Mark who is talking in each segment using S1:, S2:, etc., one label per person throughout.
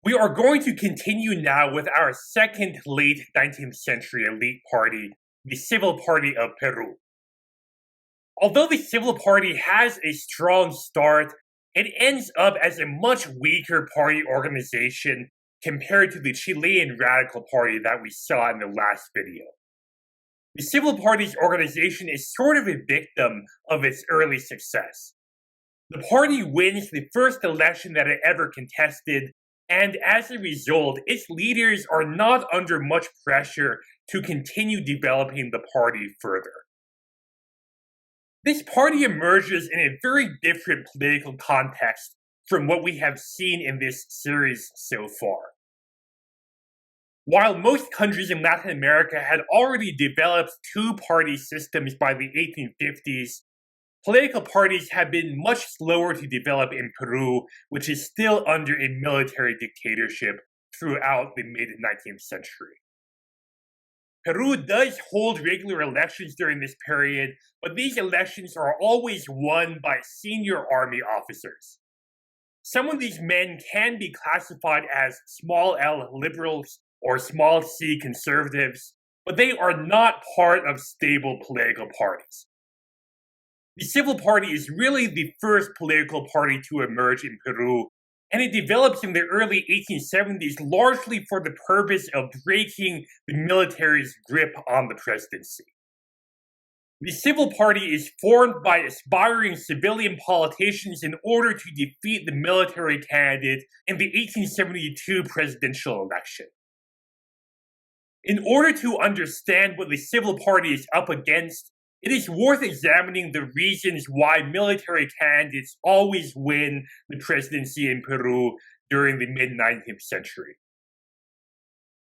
S1: We are going to continue now with our second late 19th century elite party, the Civil Party of Peru. Although the Civil Party has a strong start, it ends up as a much weaker party organization compared to the Chilean Radical Party that we saw in the last video. The Civil Party's organization is sort of a victim of its early success. The party wins the first election that it ever contested, and as a result, its leaders are not under much pressure to continue developing the party further. This party emerges in a very different political context from what we have seen in this series so far. While most countries in Latin America had already developed two-party systems by the 1850s, political parties have been much slower to develop in Peru, which is still under a military dictatorship throughout the mid-19th century. Peru does hold regular elections during this period, but these elections are always won by senior army officers. Some of these men can be classified as small L liberals or small c conservatives, but they are not part of stable political parties. The Civil Party is really the first political party to emerge in Peru, and it develops in the early 1870s largely for the purpose of breaking the military's grip on the presidency. The Civil Party is formed by aspiring civilian politicians in order to defeat the military candidate in the 1872 presidential election. In order to understand what the Civil Party is up against, it is worth examining the reasons why military candidates always win the presidency in Peru during the mid-19th century.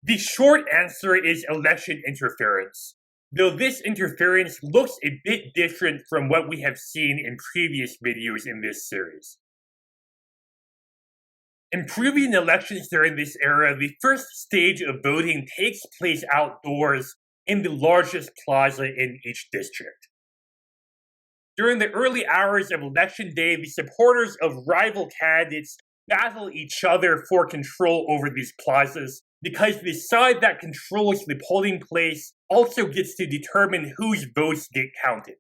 S1: The short answer is election interference, though this interference looks a bit different from what we have seen in previous videos in this series. In Peruvian elections during this era, the first stage of voting takes place outdoors in the largest plaza in each district. During the early hours of election day, the supporters of rival candidates battle each other for control over these plazas, because the side that controls the polling place also gets to determine whose votes get counted.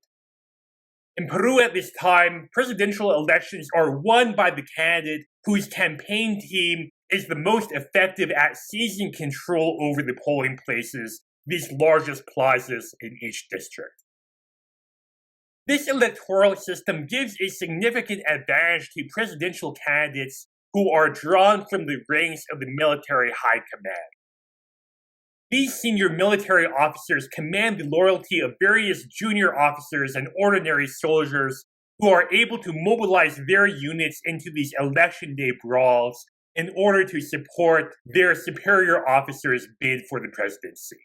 S1: In Peru at this time, presidential elections are won by the candidate whose campaign team is the most effective at seizing control over the polling places, these largest plazas in each district. This electoral system gives a significant advantage to presidential candidates who are drawn from the ranks of the military high command. These senior military officers command the loyalty of various junior officers and ordinary soldiers who are able to mobilize their units into these election day brawls in order to support their superior officers' bid for the presidency.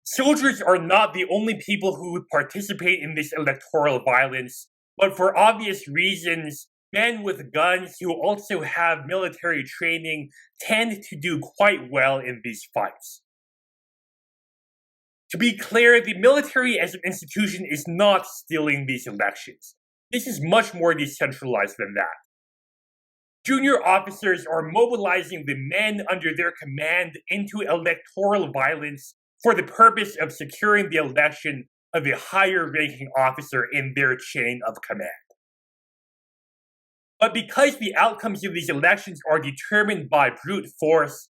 S1: Soldiers are not the only people who participate in this electoral violence, but for obvious reasons, men with guns who also have military training tend to do quite well in these fights. To be clear, the military as an institution is not stealing these elections. This is much more decentralized than that. Junior officers are mobilizing the men under their command into electoral violence for the purpose of securing the election of a higher-ranking officer in their chain of command. But because the outcomes of these elections are determined by brute force,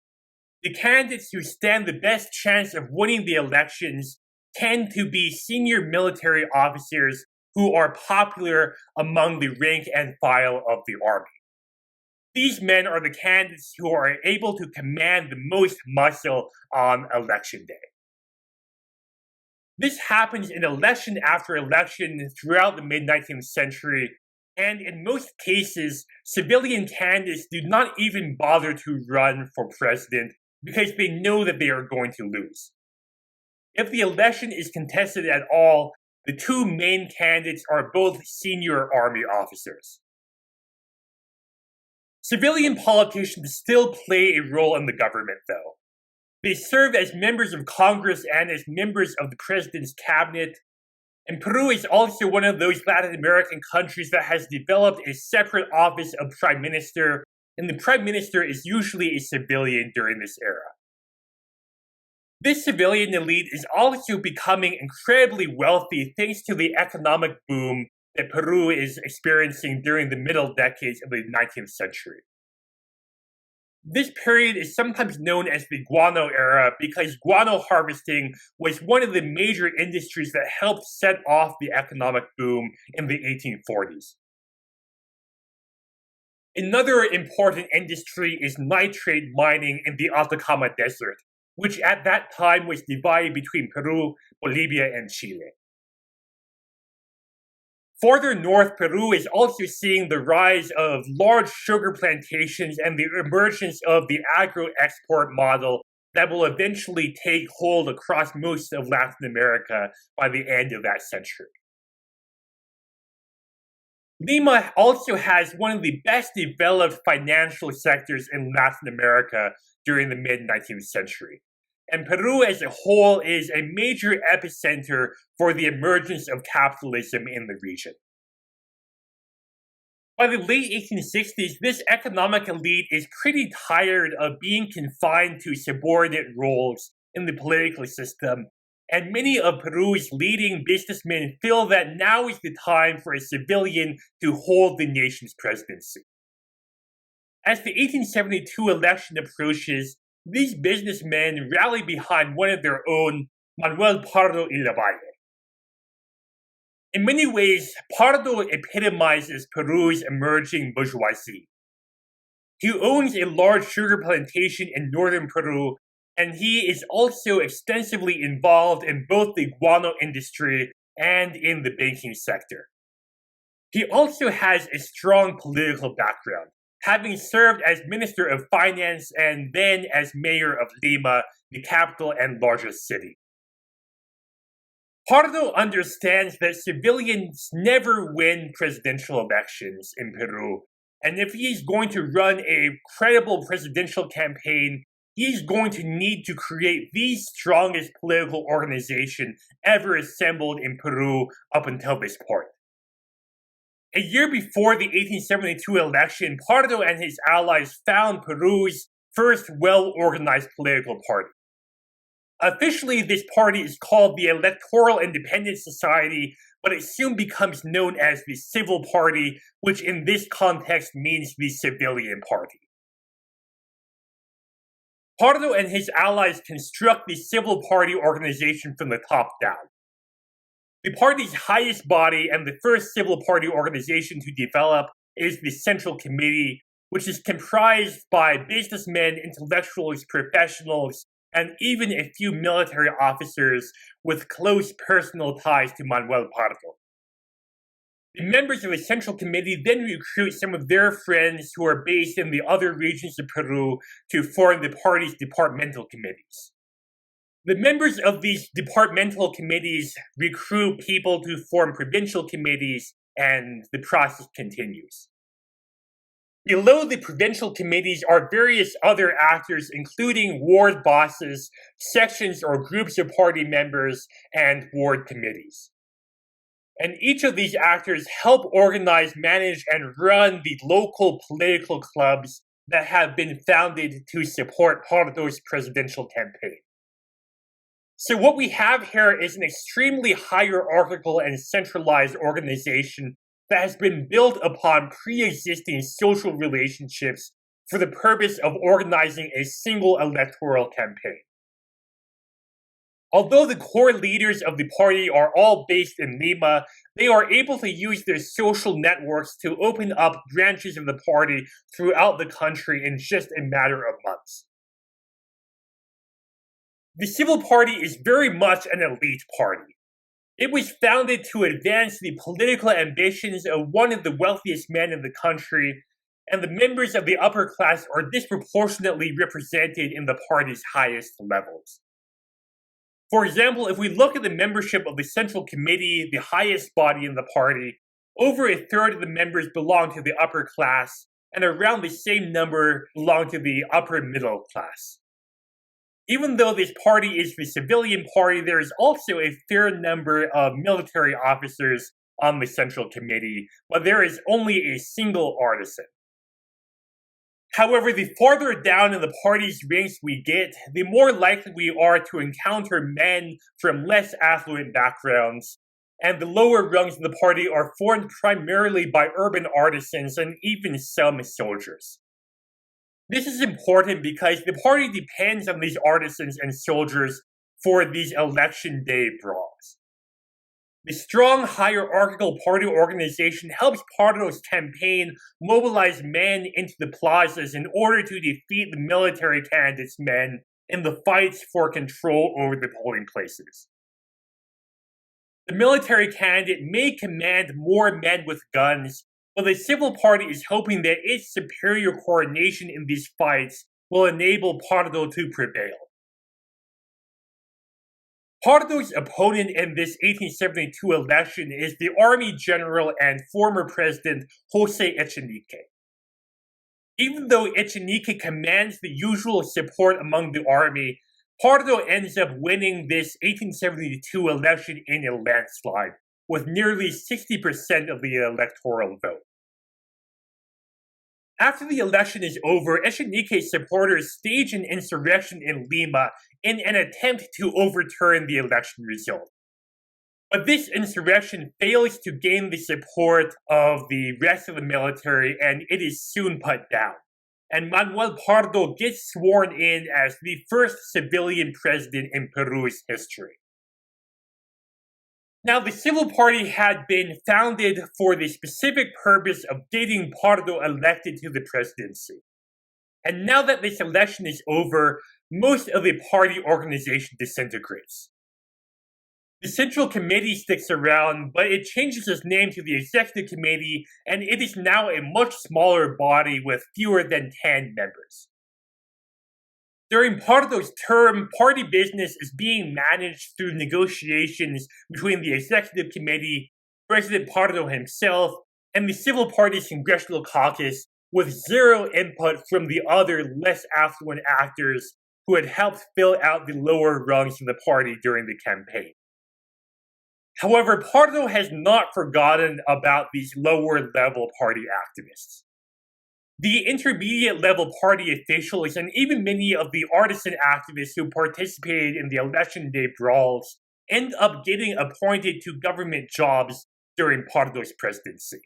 S1: the candidates who stand the best chance of winning the elections tend to be senior military officers who are popular among the rank and file of the army. These men are the candidates who are able to command the most muscle on election day. This happens in election after election throughout the mid-19th century, and in most cases, civilian candidates do not even bother to run for president because they know that they are going to lose. If the election is contested at all, the two main candidates are both senior army officers. Civilian politicians still play a role in the government, though. They serve as members of Congress and as members of the president's cabinet, and Peru is also one of those Latin American countries that has developed a separate office of prime minister and the prime minister is usually a civilian during this era. This civilian elite is also becoming incredibly wealthy thanks to the economic boom that Peru is experiencing during the middle decades of the 19th century. This period is sometimes known as the guano era because guano harvesting was one of the major industries that helped set off the economic boom in the 1840s. Another important industry is nitrate mining in the Atacama Desert, which at that time was divided between Peru, Bolivia, and Chile. Farther north, Peru is also seeing the rise of large sugar plantations and the emergence of the agro-export model that will eventually take hold across most of Latin America by the end of that century. Lima also has one of the best developed financial sectors in Latin America during the mid-19th century. And Peru as a whole is a major epicenter for the emergence of capitalism in the region. By the late 1860s, this economic elite is pretty tired of being confined to subordinate roles in the political system, and many of Peru's leading businessmen feel that now is the time for a civilian to hold the nation's presidency. As the 1872 election approaches, these businessmen rally behind one of their own, Manuel Pardo y Lavalle. In many ways, Pardo epitomizes Peru's emerging bourgeoisie. He owns a large sugar plantation in northern Peru, and he is also extensively involved in both the guano industry and in the banking sector. He also has a strong political background, having served as Minister of Finance and then as mayor of Lima, the capital and largest city. Partido understands that civilians never win presidential elections in Peru, and if he's going to run a credible presidential campaign, he's going to need to create the strongest political organization ever assembled in Peru up until this point. A year before the 1872 election, Partido and his allies found Peru's first well-organized political party. Officially, this party is called the Electoral Independence Society, but it soon becomes known as the Civil Party, which in this context means the civilian party. Partido and his allies construct the Civil Party organization from the top down. The party's highest body and the first civil party organization to develop is the Central Committee, which is comprised by businessmen, intellectuals, professionals, and even a few military officers with close personal ties to Manuel Pardo. The members of the Central Committee then recruit some of their friends who are based in the other regions of Peru to form the party's departmental committees. The members of these departmental committees recruit people to form provincial committees, and the process continues. Below the provincial committees are various other actors, including ward bosses, sections or groups of party members, and ward committees. And each of these actors help organize, manage, and run the local political clubs that have been founded to support Pardo's presidential campaign. So what we have here is an extremely hierarchical and centralized organization that has been built upon pre-existing social relationships for the purpose of organizing a single electoral campaign. Although the core leaders of the party are all based in Lima, they are able to use their social networks to open up branches of the party throughout the country in just a matter of months. The Civil Party is very much an elite party. It was founded to advance the political ambitions of one of the wealthiest men in the country, and the members of the upper class are disproportionately represented in the party's highest levels. For example, if we look at the membership of the Central Committee, the highest body in the party, over a third of the members belong to the upper class, and around the same number belong to the upper middle class. Even though this party is the civilian party, there is also a fair number of military officers on the Central Committee, but there is only a single artisan. However, the farther down in the party's ranks we get, the more likely we are to encounter men from less affluent backgrounds, and the lower rungs of the party are formed primarily by urban artisans and even some soldiers. This is important because the party depends on these artisans and soldiers for these election day brawls. The strong hierarchical party organization helps Partido's campaign mobilize men into the plazas in order to defeat the military candidates' men in the fights for control over the polling places. The military candidate may command more men with guns, but the civil party is hoping that its superior coordination in these fights will enable Partido to prevail. Partido's opponent in this 1872 election is the army general and former president Jose Echenique. Even though Echenique commands the usual support among the army, Partido ends up winning this 1872 election in a landslide, with nearly 60% of the electoral vote. After the election is over, Echenique's supporters stage an insurrection in Lima in an attempt to overturn the election result. But this insurrection fails to gain the support of the rest of the military, and it is soon put down. And Manuel Partido gets sworn in as the first civilian president in Peru's history. Now, the Civil Party had been founded for the specific purpose of getting Partido elected to the presidency. And now that this election is over, most of the party organization disintegrates. The Central Committee sticks around, but it changes its name to the Executive Committee, and it is now a much smaller body with fewer than 10 members. During Partido's term, party business is being managed through negotiations between the Executive Committee, President Partido himself, and the Civil Party's Congressional Caucus, with zero input from the other less affluent actors who had helped fill out the lower rungs of the party during the campaign. However, Partido has not forgotten about these lower-level party activists. The intermediate-level party officials and even many of the artisan activists who participated in the election day brawls end up getting appointed to government jobs during Partido's presidency.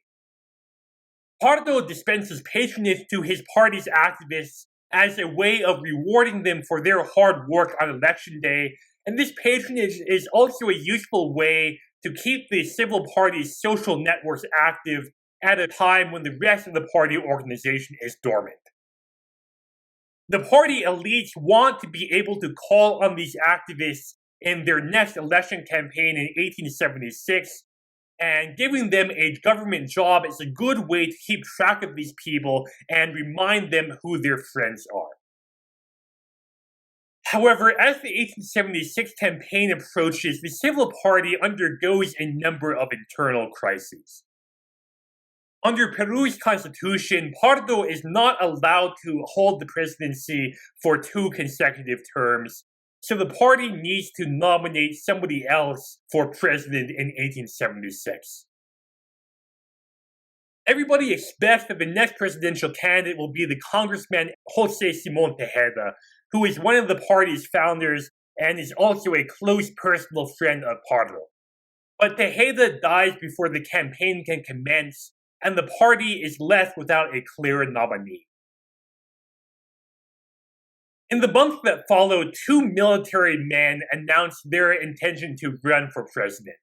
S1: Partido dispenses patronage to his party's activists as a way of rewarding them for their hard work on election day, and this patronage is also a useful way to keep the civil party's social networks active at a time when the rest of the party organization is dormant. The party elites want to be able to call on these activists in their next election campaign in 1876, and giving them a government job is a good way to keep track of these people and remind them who their friends are. However, as the 1876 campaign approaches, the Civil Party undergoes a number of internal crises. Under Peru's constitution, Partido is not allowed to hold the presidency for 2 consecutive terms, so the party needs to nominate somebody else for president in 1876. Everybody expects that the next presidential candidate will be the Congressman Jose Simon Tejeda, who is one of the party's founders and is also a close personal friend of Partido. But Tejeda dies before the campaign can commence, and the party is left without a clear nominee. In the months that followed, 2 military men announced their intention to run for president.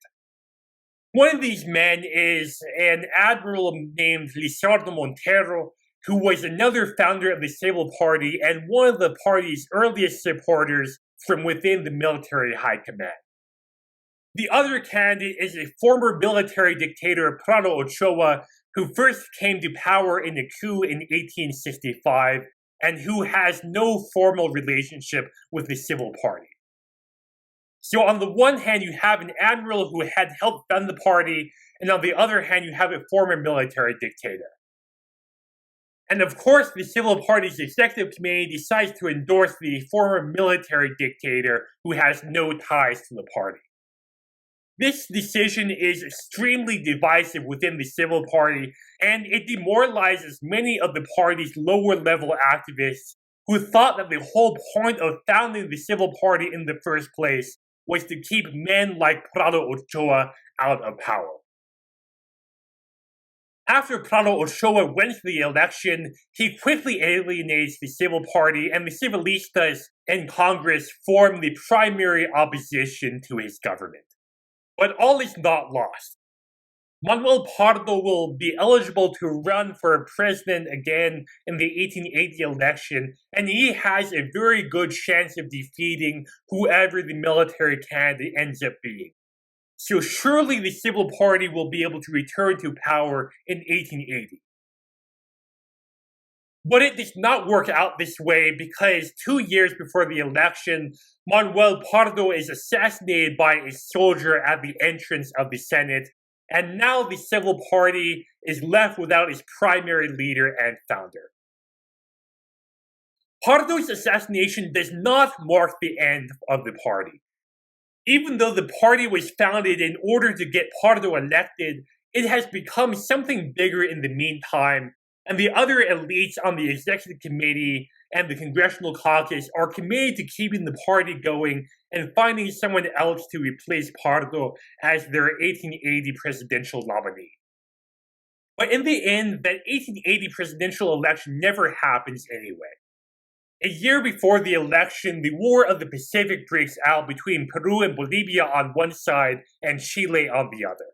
S1: One of these men is an admiral named Lizardo Montero, who was another founder of the Civil Party and one of the party's earliest supporters from within the military high command. The other candidate is a former military dictator, Prado Ochoa, who first came to power in a coup in 1865 and who has no formal relationship with the Civil Party. So on the one hand, you have an admiral who had helped fund the party, and on the other hand, you have a former military dictator. And of course, the Civil Party's executive committee decides to endorse the former military dictator who has no ties to the party. This decision is extremely divisive within the civil party, and it demoralizes many of the party's lower-level activists who thought that the whole point of founding the civil party in the first place was to keep men like Prado Ochoa out of power. After Prado Ochoa wins the election, he quickly alienates the civil party, and the civilistas in Congress form the primary opposition to his government. But all is not lost. Manuel Pardo will be eligible to run for president again in the 1880 election, and he has a very good chance of defeating whoever the military candidate ends up being. So surely the civil party will be able to return to power in 1880. But it does not work out this way because 2 years before the election, Manuel Pardo is assassinated by a soldier at the entrance of the Senate, and now the civil party is left without its primary leader and founder. Pardo's assassination does not mark the end of the party. Even though the party was founded in order to get Pardo elected, it has become something bigger in the meantime, and the other elites on the executive committee and the congressional caucus are committed to keeping the party going and finding someone else to replace Pardo as their 1880 presidential nominee. But in the end, that 1880 presidential election never happens anyway. A year before the election, the War of the Pacific breaks out between Peru and Bolivia on one side and Chile on the other.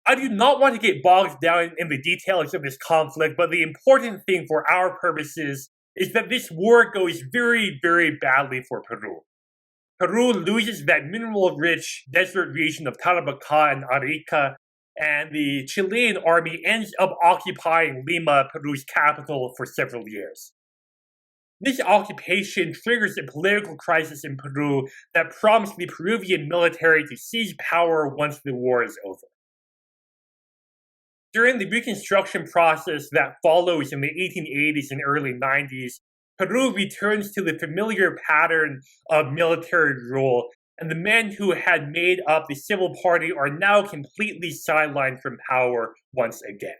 S1: I do not want to get bogged down in the details of this conflict, but the important thing for our purposes is that this war goes very, very badly for Peru. Peru loses that mineral-rich desert region of Tarapacá and Arica, and the Chilean army ends up occupying Lima, Peru's capital, for several years. This occupation triggers a political crisis in Peru that prompts the Peruvian military to seize power once the war is over. During the reconstruction process that follows in the 1880s and early 90s, Peru returns to the familiar pattern of military rule, and the men who had made up the civil party are now completely sidelined from power once again.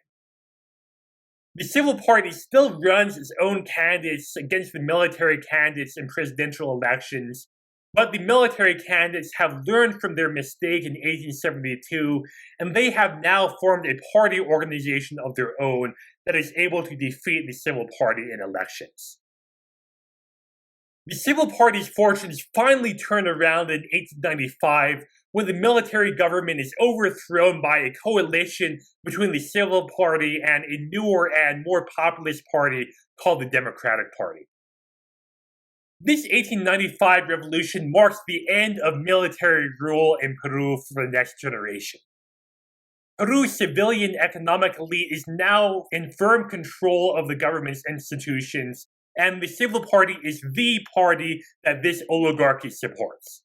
S1: The civil party still runs its own candidates against the military candidates in presidential elections, but the military candidates have learned from their mistake in 1872, and they have now formed a party organization of their own that is able to defeat the civil party in elections. The civil party's fortunes finally turn around in 1895 when the military government is overthrown by a coalition between the civil party and a newer and more populist party called the Democratic Party. This 1895 revolution marks the end of military rule in Peru for the next generation. Peru's civilian economic elite is now in firm control of the government's institutions, and the civil party is the party that this oligarchy supports.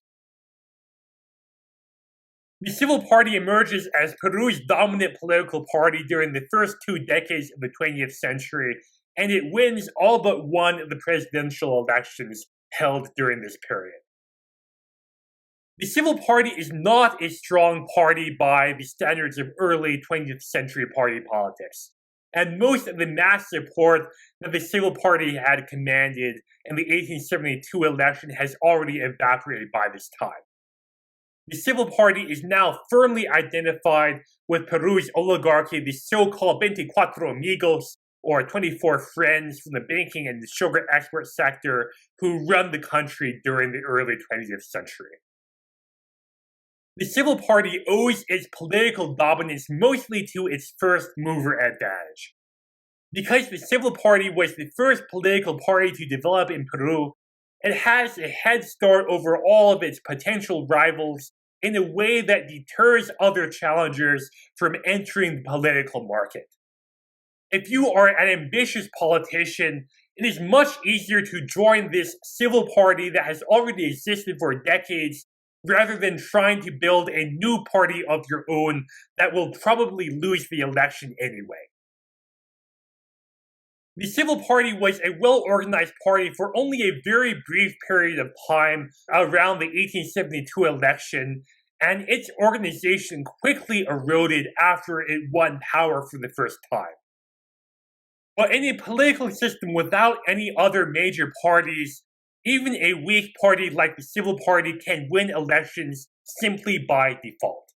S1: The civil party emerges as Peru's dominant political party during the first 2 decades of the 20th century, and it wins all but one of the presidential elections held during this period. The civil party is not a strong party by the standards of early 20th century party politics, and most of the mass support that the civil party had commanded in the 1872 election has already evaporated by this time. The civil party is now firmly identified with Peru's oligarchy, the so-called 24 amigos, or 24 friends from the banking and the sugar export sector who run the country during the early 20th century. The civil party owes its political dominance mostly to its first mover advantage. Because the civil party was the first political party to develop in Peru, it has a head start over all of its potential rivals in a way that deters other challengers from entering the political market. If you are an ambitious politician, it is much easier to join this civil party that has already existed for decades rather than trying to build a new party of your own that will probably lose the election anyway. The civil party was a well-organized party for only a very brief period of time around the 1872 election, and its organization quickly eroded after it won power for the first time. But in a political system without any other major parties, even a weak party like the Civil Party can win elections simply by default.